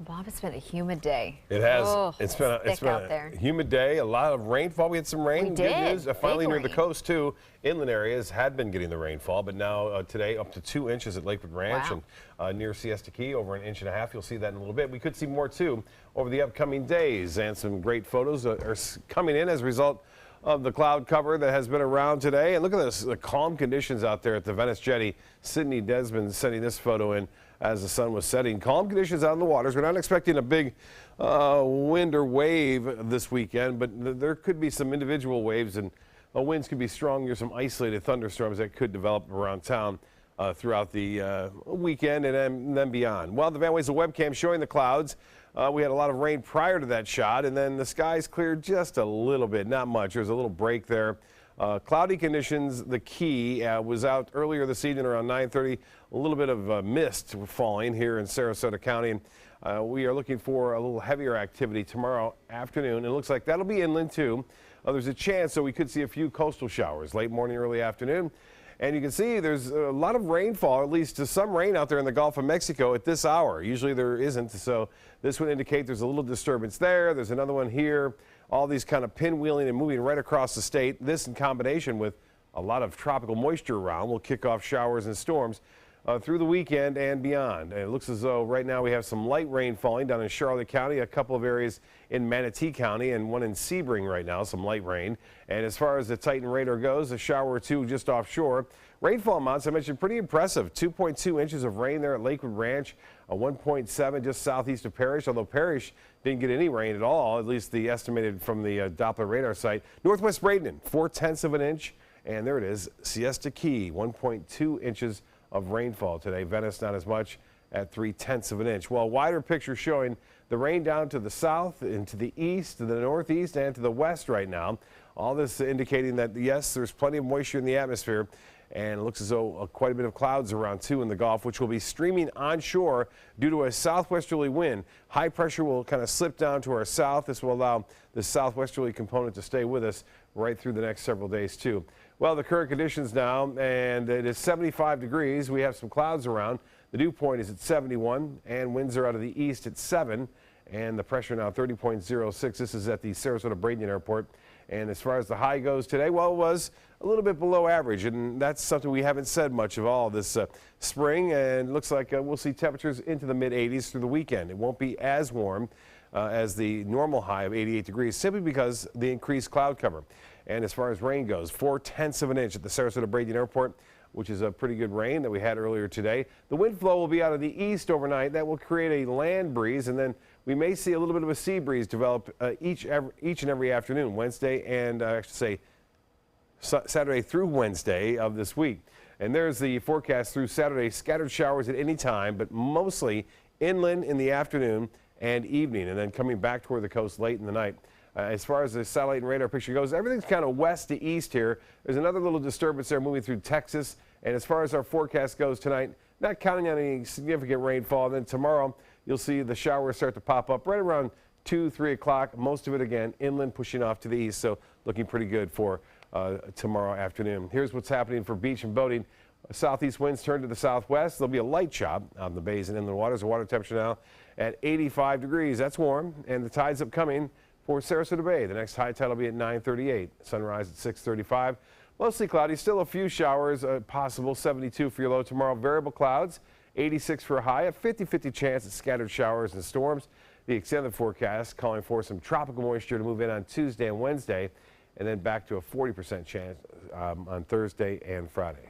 Bob, it's been a humid day. It has. Oh, it's been out there. a humid day. A lot of rainfall. We had some rain. We Good did. news. Finally Big near the rain. coast too. Inland areas had been getting the rainfall, but now today up to 2 inches at Lakewood Ranch Wow. and near Siesta Key, over an inch and a half. You'll see that in a little bit. We could see more too over the upcoming days, and some great photos are coming in as a result of the cloud cover that has been around today. And look at this, the calm conditions out there at the Venice Jetty. Sydney Desmond sending this photo in as the sun was setting. Calm conditions out in the waters. We're not expecting a big wind or wave this weekend, but there could be some individual waves, and winds could be strong. There's some isolated thunderstorms that could develop around town throughout the weekend and then beyond. Well, the Van Wezel webcam showing the clouds. We had a lot of rain prior to that shot, and then the skies cleared just a little bit, not much. There was a little break there. Cloudy conditions, the key was out earlier this evening around 9:30. A little bit of mist falling here in Sarasota County. We are looking for a little heavier activity tomorrow afternoon. It looks like that'll be inland too. There's a chance, so we could see a few coastal showers late morning, early afternoon. And you can see there's a lot of rainfall, at least some rain out there in the Gulf of Mexico at this hour. Usually there isn't, so this would indicate there's a little disturbance there. There's another one here. All these kind of pinwheeling and moving right across the state. This in combination with a lot of tropical moisture around will kick off showers and storms through the weekend and beyond. And it looks as though right now we have some light rain falling down in Charlotte County, a couple of areas in Manatee County, and one in Sebring right now, some light rain. And as far as the Titan radar goes, a shower or two just offshore. Rainfall amounts, I mentioned, pretty impressive. 2.2 inches of rain there at Lakewood Ranch, 1.7 just southeast of Parrish, although Parrish didn't get any rain at all, at least the estimated from the Doppler radar site. Northwest Bradenton, 0.4 of an inch. And there it is, Siesta Key, 1.2 inches of rainfall today. Venice not as much at 0.3 of an inch. Well, wider picture showing the rain down to the south and to the east, to the northeast, and to the west right now. All this indicating that, yes, there's plenty of moisture in the atmosphere, and it looks as though quite a bit of clouds around too in the Gulf, which will be streaming onshore due to a southwesterly wind. High pressure will kind of slip down to our south. This will allow the southwesterly component to stay with us right through the next several days too. Well, the current conditions now, and it is 75 degrees. We have some clouds around. The dew point is at 71, and winds are out of the east at 7, and the pressure now 30.06. This is at the Sarasota Bradenton Airport. And as far as the high goes today, well, it was a little bit below average, and that's something we haven't said much of all this spring, and looks like we'll see temperatures into the mid-80s through the weekend. It won't be as warm as the normal high of 88 degrees, simply because the increased cloud cover. And as far as rain goes, 0.4 of an inch at the Sarasota Bradenton Airport, which is a pretty good rain that we had earlier today. The wind flow will be out of the east overnight. That will create a land breeze, and then we may see a little bit of a sea breeze develop each and every afternoon, Wednesday and I should say Saturday through Wednesday of this week. And there's the forecast through Saturday. Scattered showers at any time, but mostly inland in the afternoon and evening, and then coming back toward the coast late in the night. As far as the satellite and radar picture goes, everything's kind of west to east here. There's another little disturbance there moving through Texas. And as far as our forecast goes tonight, not counting on any significant rainfall. And then tomorrow, you'll see the showers start to pop up right around 2, 3 o'clock. Most of it, again, inland pushing off to the east. So looking pretty good for tomorrow afternoon. Here's what's happening for beach and boating. Southeast winds turn to the southwest. There'll be a light chop on the bays and inland waters. The water temperature now at 85 degrees. That's warm. And the tide's upcoming for Sarasota Bay. The next high tide will be at 9:38. Sunrise at 6:35. Mostly cloudy. Still a few showers possible. 72 for your low tomorrow. Variable clouds. 86 for a high. A 50-50 chance at scattered showers and storms. The extended forecast calling for some tropical moisture to move in on Tuesday and Wednesday, and then back to a 40% chance on Thursday and Friday.